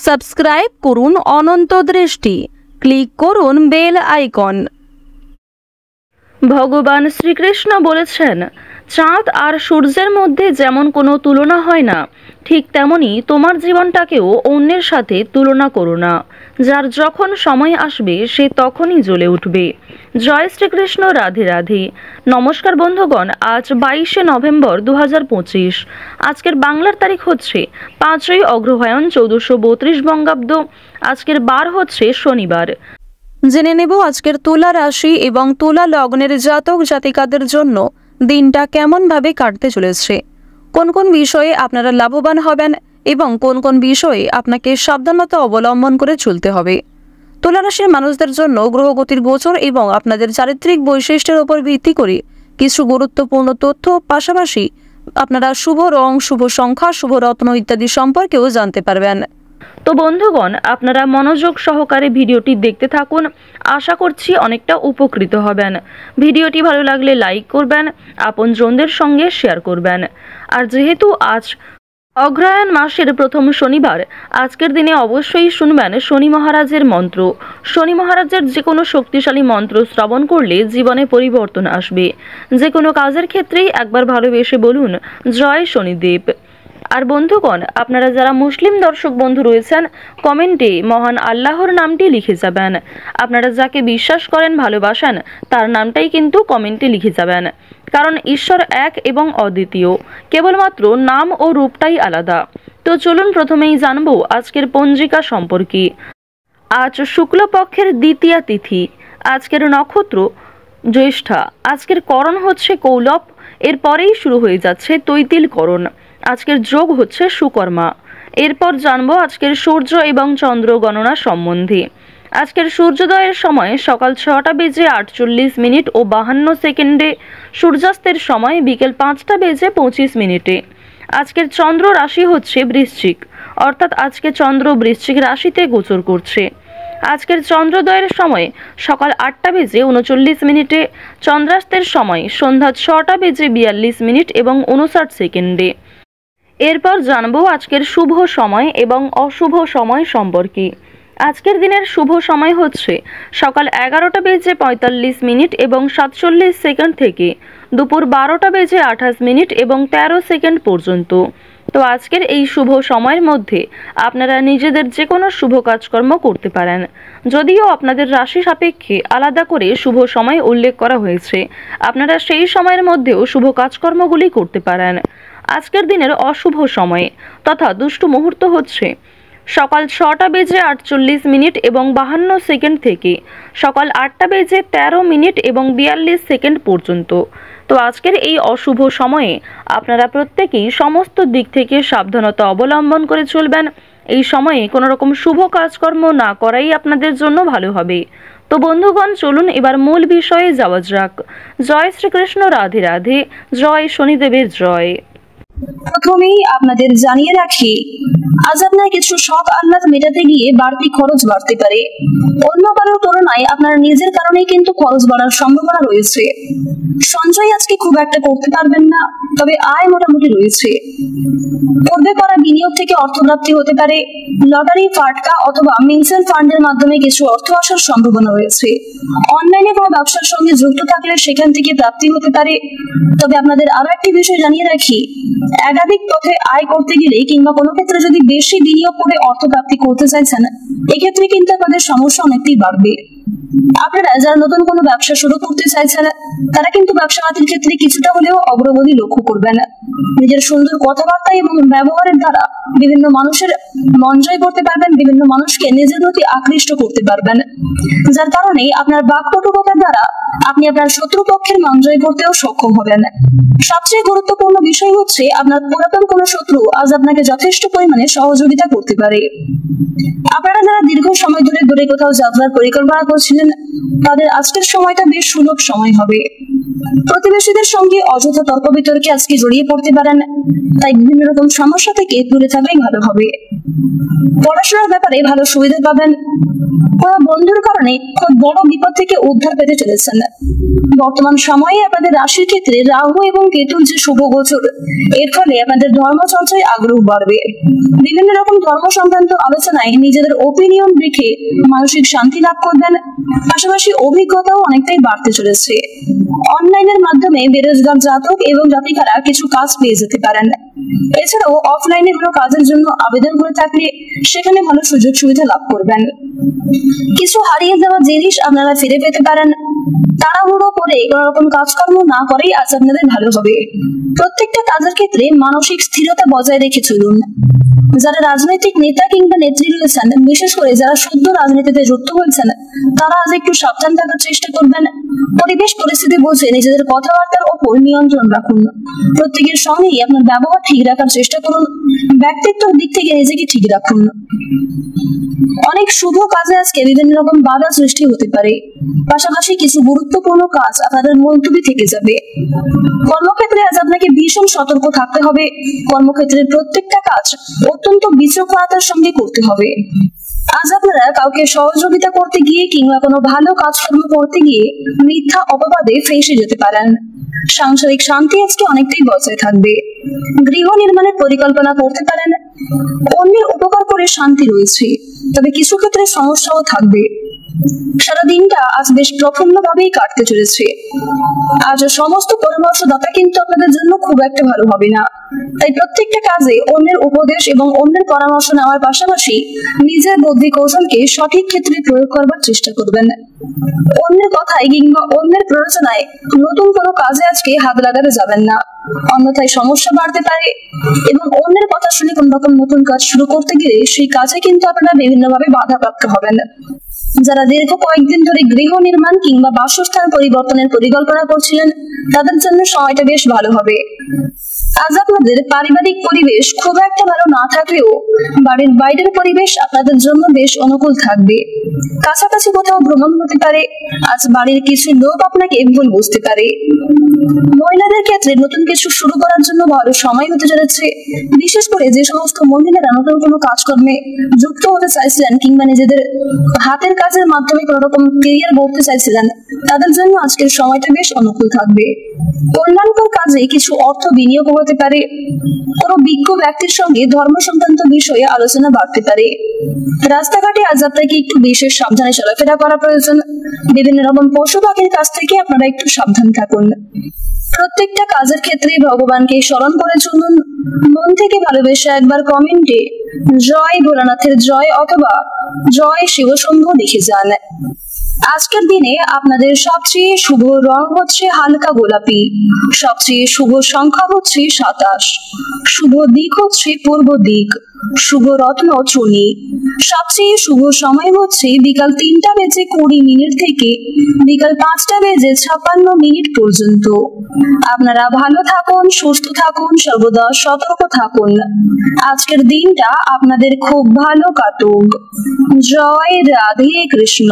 Subscribe করুন অনন্ত দৃষ্টি, click করুন বেল আইকন। ভগবান শ্রীকৃষ্ণ বলেছেন, চাঁদ আর সূর্যের মধ্যে যেমন কোনো তুলনা হয় না, ঠিক তেমনি তোমার জীবনটাকেও অন্যের সাথে তুলনা করো না। যার যখন সময় আসবে সে তখনই জ্বলে উঠবে। জয় শ্রীকৃষ্ণ, রাধে রাধে। নমস্কার বন্ধুগণ, আজ 22শে নভেম্বর 2025। আজকের বাংলার তারিখ হচ্ছে 5ই অগ্রহায়ণ 1432 বঙ্গাব্দ। আজকের বার হচ্ছে শনিবার। জেনে নেব আজকের তুলা রাশি এবং তুলা লগ্নের জাতক জাতিকাদের জন্য দিনটা কেমনভাবে কাটতে চলেছে, কোন কোন বিষয়ে আপনারা লাভবান হবেন এবং কোন কোন বিষয়ে আপনাকে সাবধানতা অবলম্বন করে চলতে হবে। তুলা রাশির মানুষদের জন্য গ্রহগতির গোচর এবং আপনাদের চারিত্রিক বৈশিষ্ট্যের উপর ভিত্তি করে কিছু গুরুত্বপূর্ণ তথ্য, পাশাপাশি আপনারা শুভ রং, শুভ সংখ্যা, শুভ রত্ন ইত্যাদি সম্পর্কেও জানতে পারবেন। তো বন্ধুগণ, আপনারা মনোযোগ সহকারে ভিডিওটি দেখতে থাকুন। আশা করছি অনেকটা উপকৃত হবেন। ভিডিওটি ভালো লাগলে লাইক করবেন, আপনজনদের সঙ্গে শেয়ার করবেন। আর যেহেতু আজ অগ্রহায়ণ মাসের প্রথম শনিবার, আজকের দিনে অবশ্যই শুনবেন শনি মহারাজের মন্ত্র। শনি মহারাজের যে কোনো শক্তিশালী মন্ত্র শ্রবণ করলে জীবনে পরিবর্তন আসবে। যে কোনো কাজের ক্ষেত্রেই একবার ভালোবেসে বলুন, জয় শনিদেব। আর বন্ধুগণ, আপনারা যারা মুসলিম দর্শক বন্ধু রয়েছেন, কমেন্টে মহান আল্লাহর নামটি লিখে যাবেন। আপনারা যাকে বিশ্বাস করেন, ভালোবাসেন, তার নামটাই কিন্তু কমেন্টে লিখে যাবেন। কারণ ঈশ্বর এক এবং অদ্বিতীয়, কেবলমাত্র নাম ও রূপটাই আলাদা। তো চলুন প্রথমেই জানবো আজকের পঞ্জিকা সম্পর্কে। আজ শুক্লপক্ষের দ্বিতীয়া তিথি। আজকের নক্ষত্র জ্যৈষ্ঠা। আজকের করণ হচ্ছে কৌলব। এরপরেই শুরু হয়ে যাচ্ছে তৈতিল করণ। আজকের যোগ হচ্ছে সুকর্মা। এরপর জানবো আজকের সূর্য এবং চন্দ্র গণনা সম্বন্ধে। আজকের সূর্যোদয়ের সময় সকাল 6টা বেজে 48 মিনিট ও 52 সেকেন্ডে, সূর্যাস্তের সময় বিকেল 5টা বেজে 25 মিনিটে। আজকের চন্দ্র রাশি হচ্ছে বৃশ্চিক, অর্থাৎ আজকে চন্দ্র বৃশ্চিক রাশিতে গোচর করছে। আজকের চন্দ্রোদয়ের সময় সকাল 8টা বেজে 39 মিনিটে, চন্দ্রাস্তের সময় সন্ধ্যা 6টা বেজে 42 মিনিট এবং 59 সেকেন্ডে। এরপর জানবো আজকের শুভ সময় এবং অশুভ সময় সম্পর্কে। আজকের দিনের শুভ সময় হচ্ছে সকাল 11টা বেজে 45 মিনিট এবং 47 সেকেন্ড থেকে দুপুর 12টা বেজে 28 মিনিট এবং 13 সেকেন্ড পর্যন্ত। তো আজকের এই শুভ সময়ের মধ্যে আপনারা নিজেদের যে কোনো শুভ কাজকর্ম করতে পারেন। যদিও আপনাদের রাশি সাপেক্ষে আলাদা করে শুভ সময় উল্লেখ করা হয়েছে, আপনারা সেই সময়ের মধ্যেও শুভ কাজকর্মগুলি করতে পারেন। আজকের দিনের অশুভ সময় তথা দুষ্ট মুহূর্ত হচ্ছে সকাল 6টা বেজে 48 মিনিট এবং 52 সেকেন্ড থেকে সকাল 8টা বেজে 13 মিনিট এবং 42 সেকেন্ড পর্যন্ত। তো আজকের এই অশুভ সময়ে আপনারা প্রত্যেকেই সমস্ত দিক থেকে সাবধানতা অবলম্বন করে চলবেন। এই সময়ে কোনো রকম শুভ কাজকর্ম না করাই আপনাদের জন্য ভালো হবে। তো বন্ধুগণ, চলুন এবার মূল বিষয়ে যাওয়া যাক। জয় শ্রীকৃষ্ণ, রাধে রাধে। জয় শনিদেবের জয়। প্রথমেই আপনাদের জানিয়ে রাখি, আজ আপনার কিছু শখ আহ্লাদ মেটাতে গিয়ে বাড়তি খরচ বাড়তে পারে। অন্য কারোর তুলনায় আপনার নিজের কারণেই কিন্তু খরচ বাড়ার সম্ভাবনা রয়েছে। সঞ্চয় আজকে খুব একটা করতে পারবেন না, তবে আয় মোটামুটি রয়েছে। পূর্বে করা বিনিয়োগ থেকে অর্থপ্রাপ্তি হতে পারে। লটারি, ফাটকা অথবা মিউচুয়াল ফান্ডের মাধ্যমে কিছু অর্থ আসার সম্ভাবনা রয়েছে। অনলাইনে কোনো ব্যবসার সঙ্গে যুক্ত থাকলে সেখান থেকে প্রাপ্তি হতে পারে। তবে আপনাদের আরো একটি বিষয় জানিয়ে রাখি, একাধিক পথে আয় করতে গেলে কিংবা কোনো ক্ষেত্রে যদি বেশি বিনিয়োগ করে অর্থ প্রাপ্তি করতে চাইছেন, এক্ষেত্রে কিন্তু আপনাদের সমস্যা অনেকটাই বাড়বে। আপনারা যারা নতুন কোনো ব্যবসা শুরু করতে চাইছেন, তারা কিন্তু ব্যবসা হাতের ক্ষেত্রে কিছুটা হলেও অগ্রগতি লক্ষ্য করবেন। নিজের সুন্দর কথাবার্তা এবং ব্যবহারের দ্বারা বিভিন্ন মানুষের মন জয় করতে পারবেন, বিভিন্ন মানুষকে নিজের প্রতি আকৃষ্ট করতে পারবেন, যার কারণে আপনার বাকপটুকতার দ্বারা আপনি আপনার শত্রুপক্ষের মন জয় করতেও সক্ষম হবেন। সবচেয়ে গুরুত্বপূর্ণ বিষয় হচ্ছে আপনার পুরাতন কোনো শত্রু আজ আপনাকে যথেষ্ট পরিমাণে সহযোগিতা করতে পারে। আপনারা যারা দীর্ঘ সময় ধরে দূরে কোথাও যাত্রার পরিকল্পনা করছিলেন, তাদের আজকের সময়টা বেশ সুলভ সময় হবে। প্রতিবেশীদের সঙ্গে অযথা তর্ক বিতর্কে আজকে জড়িয়ে পড়তে পারেন, তাই বিভিন্ন রকম সমস্যা থেকে দূরে থাকাই ভালো হবে। পড়াশোনার ব্যাপারে ভালো সুবিধা পাবেন। কোনো বন্ধুর কারণে খুব বড় বিপদ থেকে উদ্ধার পেতে চলেছেন। বর্তমান সময়ে আপনাদের রাশির ক্ষেত্রে রাহু এবং কেতুর যে শুভ গোচর, এর ফলে আপনাদের ধর্মচর্চায় আগ্রহ বাড়বে। বিভিন্ন রকম ধর্ম সংক্রান্ত আলোচনায় নিজেদের ওপিনিয়ন রেখে মানসিক শান্তি লাভ করবেন। পাশাপাশি অভিজ্ঞতাও অনেকটাই বাড়তে চলেছে। অনলাইনের মাধ্যমে বেরোজগার জাতক এবং জাতিকারা কিছু কাজ পেয়ে যেতে পারেন। এছাড়াও অফলাইনে কোনো কাজের জন্য আবেদন করে থাকলে সেখানে ভালো সুযোগ সুবিধা লাভ করবেন। কিছু হারিয়ে যাওয়া জিনিস আপনারা ফিরে পেতে পারেন। তাড়াহুড়ো করে কোনো রকম কাজকর্ম না করেই আজ আপনাদের ভালো হবে। প্রত্যেকটা কাজের ক্ষেত্রে মানসিক স্থিরতা বজায় রেখে চলুন। যারা রাজনৈতিক নেতা কিংবা নেত্রী রয়েছেন, বিশেষ করে যারা সদ্য রাজনীতিতে যুক্ত হয়েছেন, তারা আজ একটু সাবধান থাকার চেষ্টা করবেন। পরিবেশ পরিস্থিতি বুঝে নিজেদের কথাবার্তার ওপর নিয়ন্ত্রণ রাখুন। প্রত্যেকের সঙ্গেই আপনার ব্যবহার ঠিক রাখার চেষ্টা করুন। ব্যক্তিত্বের দিক থেকে নিজেকে ঠিক রাখুন। অনেক শুভ কাজে আজকে বিভিন্ন রকম বাধা সৃষ্টি হতে পারে। পাশাপাশি কিছু গুরুত্বপূর্ণ কাজ আপনাদের মুলতবি থেকে যাবে। কর্মক্ষেত্রে আজ আপনাকে ভীষণ সতর্ক থাকতে হবে। কর্মক্ষেত্রের প্রত্যেকটা কাজ অত্যন্ত বিচক্ষণতার সঙ্গে করতে হবে। আজ আপনারা কাউকে সহযোগিতা করতে গিয়ে কিংবা কোনো ভালো কাজকর্ম করতে গিয়ে মিথ্যা অপবাদে ফেঁসে যেতে পারেন। সাংসারিক শান্তি আজকে অনেকটাই বজায় থাকবে। গৃহ নির্মাণের পরিকল্পনা করতে পারেন। অন্যের উপকার করে শান্তি রয়েছে, তবে কিছু ক্ষেত্রে সমস্যাও থাকবে। সারা দিনটা আজ বেশ প্রফুল্ল ভাবেই কাটতে চলেছে। আজ সমস্ত পরামর্শদাতা কিন্তু আপনাদের জন্য খুব একটা ভালো হবে না। তাই প্রত্যেকটা কাজে অন্যের উপদেশ এবং অন্যের পরামর্শ নেওয়ার পাশাপাশি নিজের বুদ্ধি কৌশলকে সঠিক ক্ষেত্রে প্রয়োগ করবার চেষ্টা করবেন। অন্যের কথায় কিংবা অন্যের প্ররোচনায় নতুন কোনো কাজে আজকে হাত লাগাতে যাবেন না, অন্যথায় সমস্যা বাড়তে পারে। এবং অন্যের কথা শুনে কোন রকম নতুন কাজ শুরু করতে গেলে সেই কাজে কিন্তু আপনারা বিভিন্নভাবে বাধাপ্রাপ্ত হবেন। যারা দীর্ঘ কয়েকদিন ধরে গৃহ নির্মাণ কিংবা বাসস্থান পরিবর্তনের পরিকল্পনা করছিলেন, তাদের জন্য সময়টা বেশ ভালো হবে। আজ আপনাদের পারিবারিক পরিবেশ খুব একটা ভালো না থাকলেও বাড়ির বাইরের পরিবেশ আপনাদের জন্য বেশ অনুকূল থাকবে। কাছাকাছি কোথাও ভ্রমণ হতে পারে। আজ বাড়ির কিছু লোক আপনাকে ভুল বুঝতে পারে। মহিলাদের ক্ষেত্রে নতুন কিছু শুরু করার জন্য ভালো সময় হতে চলেছে। বিশেষ করে যে সমস্ত মহিলারা নতুন কোনো কাজকর্মে যুক্ত হতে চাইছিলেন কিংবা নিজেদের হাতের কাজের মাধ্যমে কোনো রকম ক্যারিয়ার গড়তে চাইছিলেন, তাদের জন্য আজকের সময়টা বেশ অনুকূল থাকবে। কল্যাণকর কাজে কিছু অর্থ বিনিয়োগ হতে পারে। কোনো বিজ্ঞ ব্যক্তির সঙ্গে ধর্ম সংক্রান্ত বিষয়ে আলোচনা বাড়তে পারে। রাস্তাঘাটে আজ আপনাকে একটু বিশেষ সাবধানে চলাফেরা করা প্রয়োজন। বিভিন্ন রকম পশু পাখির কাছ থেকে আপনারা একটু সাবধান থাকুন। প্রত্যেকটা কাজের ক্ষেত্রে ভগবানকে স্মরণ করে চলুন। মন থেকে ভালোবেসে একবার কমেন্টে জয় ভোলানাথের জয় অথবা জয় শিবশম্ভু লিখে যান। আজকের দিনে আপনাদের সবচেয়ে শুভ রং হচ্ছে হালকা গোলাপি। সবচেয়ে শুভ সংখ্যা হচ্ছে 27। শুভ দিক হচ্ছে পূর্ব দিক। শুভ রত্ন চুনি। সবচেয়ে শুভ সময় হচ্ছে বিকাল 3:20 থেকে বিকাল 5:56 পর্যন্ত। আপনারা ভালো থাকুন, সুস্থ থাকুন, সর্বদা সতর্ক থাকুন। আজকের দিনটা আপনাদের খুব ভালো কাটুক। জয় রাধে কৃষ্ণ।